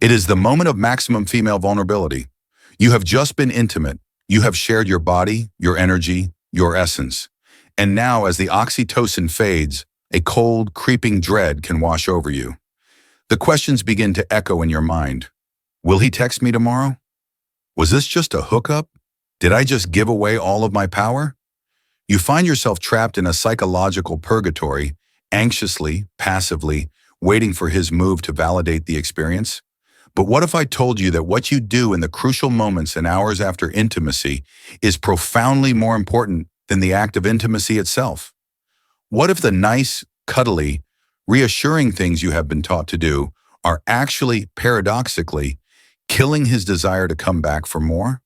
It is the moment of maximum female vulnerability. You have just been intimate. You have shared your body, your energy, your essence. And now, as the oxytocin fades, a cold, creeping dread can wash over you. The questions begin to echo in your mind. Will he text me tomorrow? Was this just a hookup? Did I just give away all of my power? You find yourself trapped in a psychological purgatory, anxiously, passively, waiting for his move to validate the experience. But what if I told you that what you do in the crucial moments and hours after intimacy is profoundly more important than the act of intimacy itself? What if the nice, cuddly, reassuring things you have been taught to do are actually, paradoxically, killing his desire to come back for more?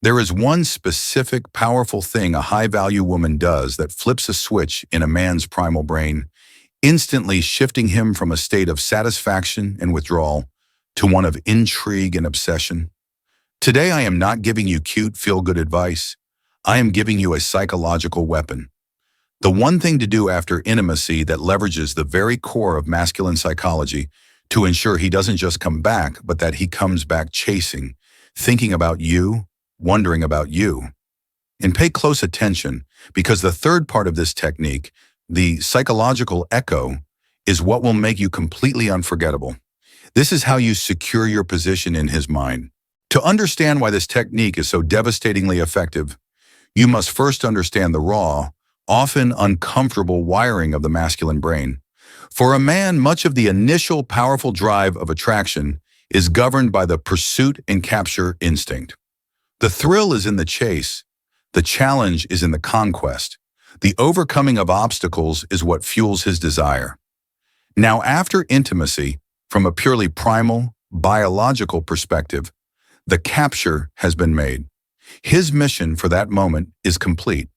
There is one specific, powerful thing a high-value woman does that flips a switch in a man's primal brain, instantly shifting him from a state of satisfaction and withdrawal to one of intrigue and obsession. Today, I am not giving you cute, feel-good advice. I am giving you a psychological weapon. The one thing to do after intimacy that leverages the very core of masculine psychology to ensure he doesn't just come back, but that he comes back chasing, thinking about you, wondering about you. And pay close attention, because the third part of this technique, the psychological echo, is what will make you completely unforgettable. This is how you secure your position in his mind. To understand why this technique is so devastatingly effective, you must first understand the raw, often uncomfortable wiring of the masculine brain. For a man, much of the initial powerful drive of attraction is governed by the pursuit and capture instinct. The thrill is in the chase. The challenge is in the conquest. The overcoming of obstacles is what fuels his desire. Now, after intimacy, from a purely primal, biological perspective, the capture has been made. His mission for that moment is complete.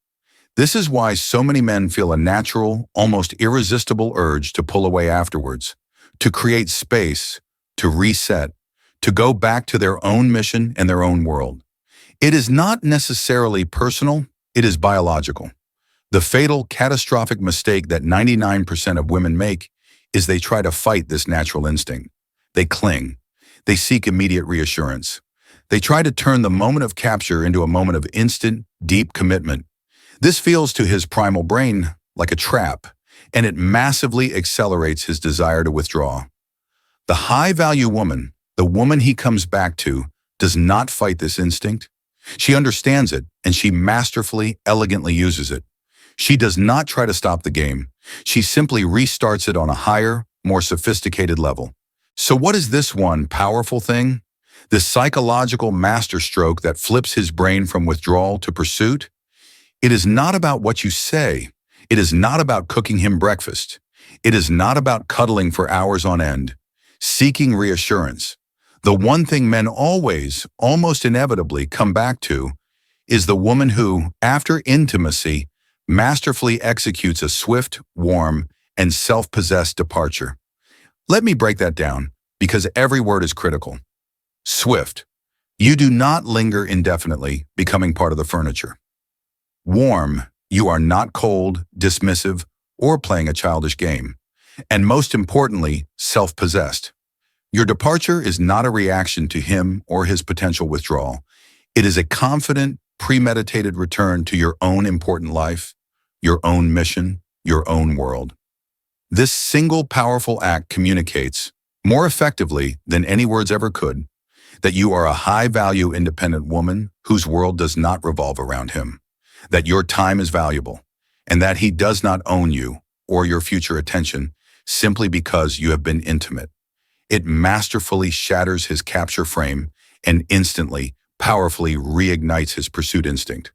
This is why so many men feel a natural, almost irresistible urge to pull away afterwards, to create space, to reset, to go back to their own mission and their own world. It is not necessarily personal, it is biological. The fatal, catastrophic mistake that 99% of women make is they try to fight this natural instinct. They cling. They seek immediate reassurance. They try to turn the moment of capture into a moment of instant, deep commitment. This feels to his primal brain like a trap, and it massively accelerates his desire to withdraw. The high-value woman, the woman he comes back to, does not fight this instinct. She understands it, and she masterfully, elegantly uses it. She does not try to stop the game. She simply restarts it on a higher, more sophisticated level. So what is this one powerful thing? This psychological masterstroke that flips his brain from withdrawal to pursuit? It is not about what you say. It is not about cooking him breakfast. It is not about cuddling for hours on end, seeking reassurance. The one thing men always, almost inevitably, come back to is the woman who, after intimacy, masterfully executes a swift, warm, and self-possessed departure. Let me break that down, because every word is critical. Swift. You do not linger indefinitely, becoming part of the furniture. Warm. You are not cold, dismissive, or playing a childish game. And most importantly, self-possessed. Your departure is not a reaction to him or his potential withdrawal. It is a confident, premeditated return to your own important life, your own mission, your own world. This single powerful act communicates, more effectively than any words ever could, that you are a high-value independent woman whose world does not revolve around him, that your time is valuable, and that he does not own you or your future attention simply because you have been intimate. It masterfully shatters his capture frame and instantly, powerfully reignites his pursuit instinct.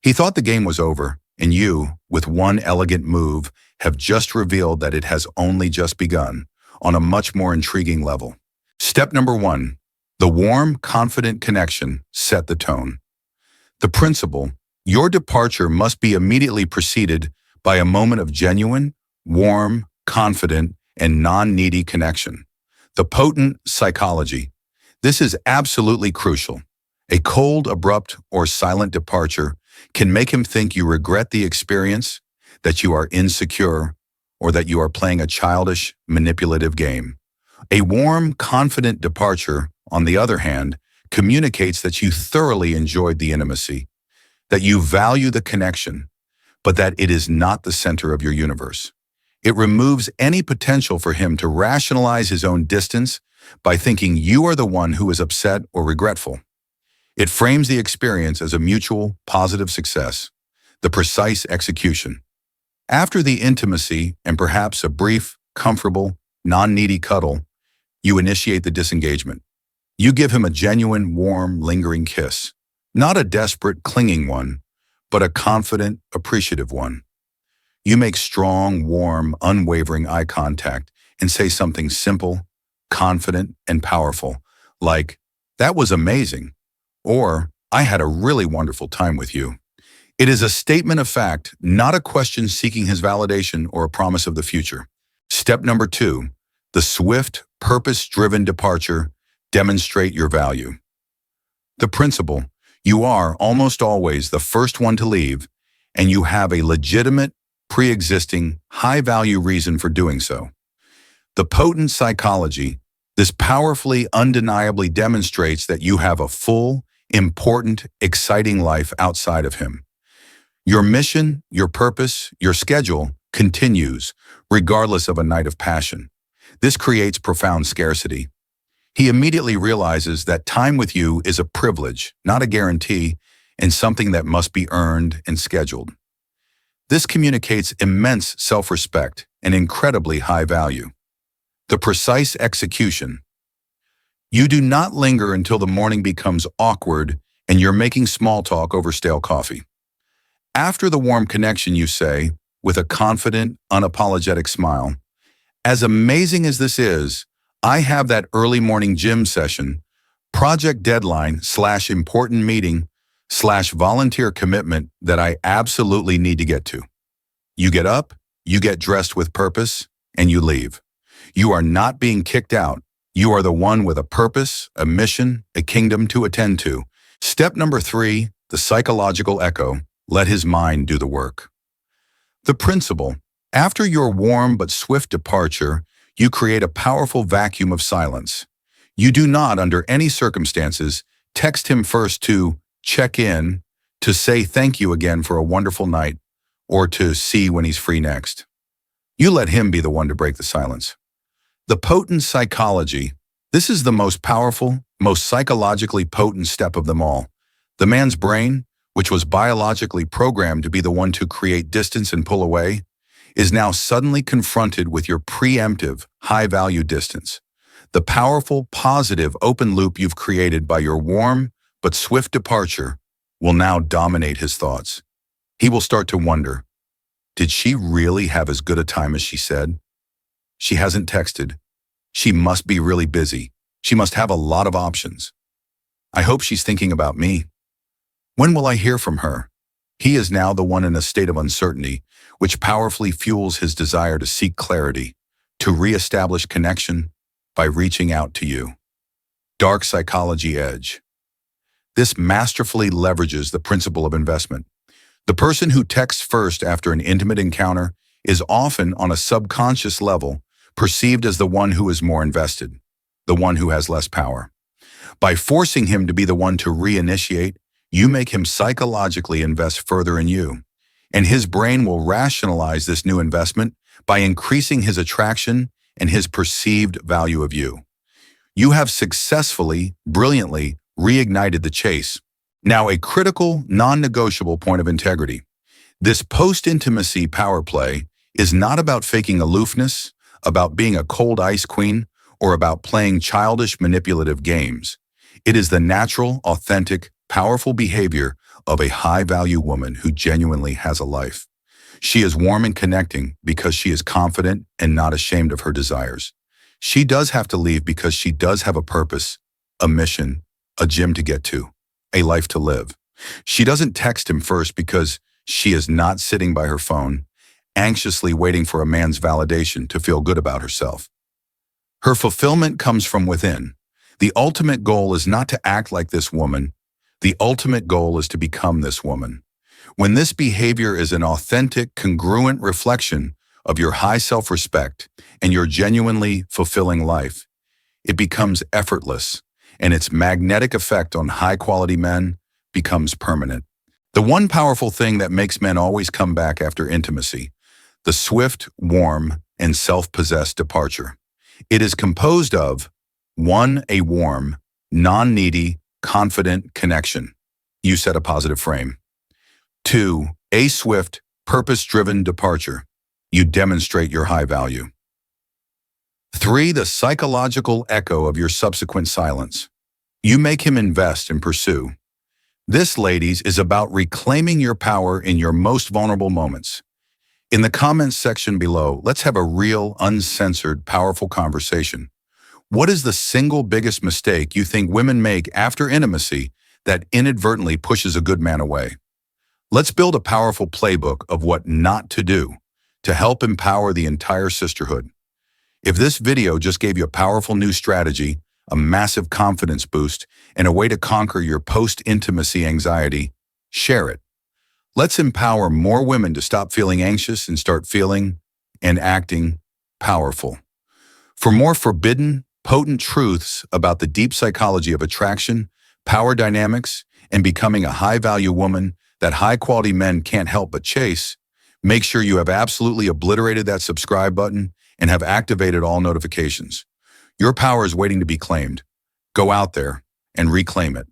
He thought the game was over, and you, with one elegant move, have just revealed that it has only just begun on a much more intriguing level. Step number 1. The warm, confident connection set the tone. The principle: your departure must be immediately preceded by a moment of genuine, warm, confident, and non-needy connection. The potent psychology. This is absolutely crucial. A cold, abrupt, or silent departure can make him think you regret the experience, that you are insecure, or that you are playing a childish, manipulative game. A warm, confident departure, on the other hand, communicates that you thoroughly enjoyed the intimacy, that you value the connection, but that it is not the center of your universe. It removes any potential for him to rationalize his own distance by thinking you are the one who is upset or regretful. It frames the experience as a mutual, positive success, the precise execution. After the intimacy and perhaps a brief, comfortable, non-needy cuddle, you initiate the disengagement. You give him a genuine, warm, lingering kiss, not a desperate, clinging one, but a confident, appreciative one. You make strong, warm, unwavering eye contact and say something simple, confident, and powerful, like, "That was amazing," or "I had a really wonderful time with you." It is a statement of fact, not a question seeking his validation or a promise of the future. Step number 2, the swift, purpose-driven departure. Demonstrate your value. The principle: you are almost always the first one to leave, and you have a legitimate, pre-existing, high-value reason for doing so. The potent psychology, this powerfully, undeniably demonstrates that you have a full, important, exciting life outside of him. Your mission, your purpose, your schedule continues, regardless of a night of passion. This creates profound scarcity. He immediately realizes that time with you is a privilege, not a guarantee, and something that must be earned and scheduled. This communicates immense self-respect and incredibly high value. The precise execution. You do not linger until the morning becomes awkward and you're making small talk over stale coffee. After the warm connection, you say, with a confident, unapologetic smile, "As amazing as this is, I have that early morning gym session, project deadline / important meeting / volunteer commitment that I absolutely need to get to." You get up, you get dressed with purpose, and you leave. You are not being kicked out. You are the one with a purpose, a mission, a kingdom to attend to. Step number 3, the psychological echo. Let his mind do the work. The principle: after your warm but swift departure, you create a powerful vacuum of silence. You do not, under any circumstances, text him first to check in, to say thank you again for a wonderful night, or to see when he's free next. You let him be the one to break the silence. The potent psychology. This is the most powerful, most psychologically potent step of them all. The man's brain, which was biologically programmed to be the one to create distance and pull away, is now suddenly confronted with your preemptive, high-value distance. The powerful, positive, open loop you've created by your warm but swift departure will now dominate his thoughts. He will start to wonder, did she really have as good a time as she said? She hasn't texted. She must be really busy. She must have a lot of options. I hope she's thinking about me. When will I hear from her? He is now the one in a state of uncertainty, which powerfully fuels his desire to seek clarity, to reestablish connection by reaching out to you. Dark psychology edge. This masterfully leverages the principle of investment. The person who texts first after an intimate encounter is often, on a subconscious level, perceived as the one who is more invested, the one who has less power. By forcing him to be the one to reinitiate, you make him psychologically invest further in you, and his brain will rationalize this new investment by increasing his attraction and his perceived value of you. You have successfully, brilliantly reignited the chase. Now, a critical, non-negotiable point of integrity. This post-intimacy power play is not about faking aloofness, about being a cold ice queen, or about playing childish, manipulative games. It is the natural, authentic, powerful behavior of a high-value woman who genuinely has a life. She is warm and connecting because she is confident and not ashamed of her desires. She does have to leave because she does have a purpose, a mission, a gym to get to, a life to live. She doesn't text him first because she is not sitting by her phone, anxiously waiting for a man's validation to feel good about herself. Her fulfillment comes from within. The ultimate goal is not to act like this woman. The ultimate goal is to become this woman. When this behavior is an authentic, congruent reflection of your high self-respect and your genuinely fulfilling life, it becomes effortless, and its magnetic effect on high-quality men becomes permanent. The one powerful thing that makes men always come back after intimacy, the swift, warm, and self-possessed departure. It is composed of 1. A warm, non-needy, confident connection. You set a positive frame. 2. A swift, purpose-driven departure. You demonstrate your high value. 3. The psychological echo of your subsequent silence. You make him invest and pursue. This, ladies, is about reclaiming your power in your most vulnerable moments. In the comments section below, let's have a real, uncensored, powerful conversation. What is the single biggest mistake you think women make after intimacy that inadvertently pushes a good man away? Let's build a powerful playbook of what not to do to help empower the entire sisterhood. If this video just gave you a powerful new strategy, a massive confidence boost, and a way to conquer your post-intimacy anxiety, share it. Let's empower more women to stop feeling anxious and start feeling and acting powerful. For more forbidden, potent truths about the deep psychology of attraction, power dynamics, and becoming a high-value woman that high-quality men can't help but chase, make sure you have absolutely obliterated that subscribe button and have activated all notifications. Your power is waiting to be claimed. Go out there and reclaim it.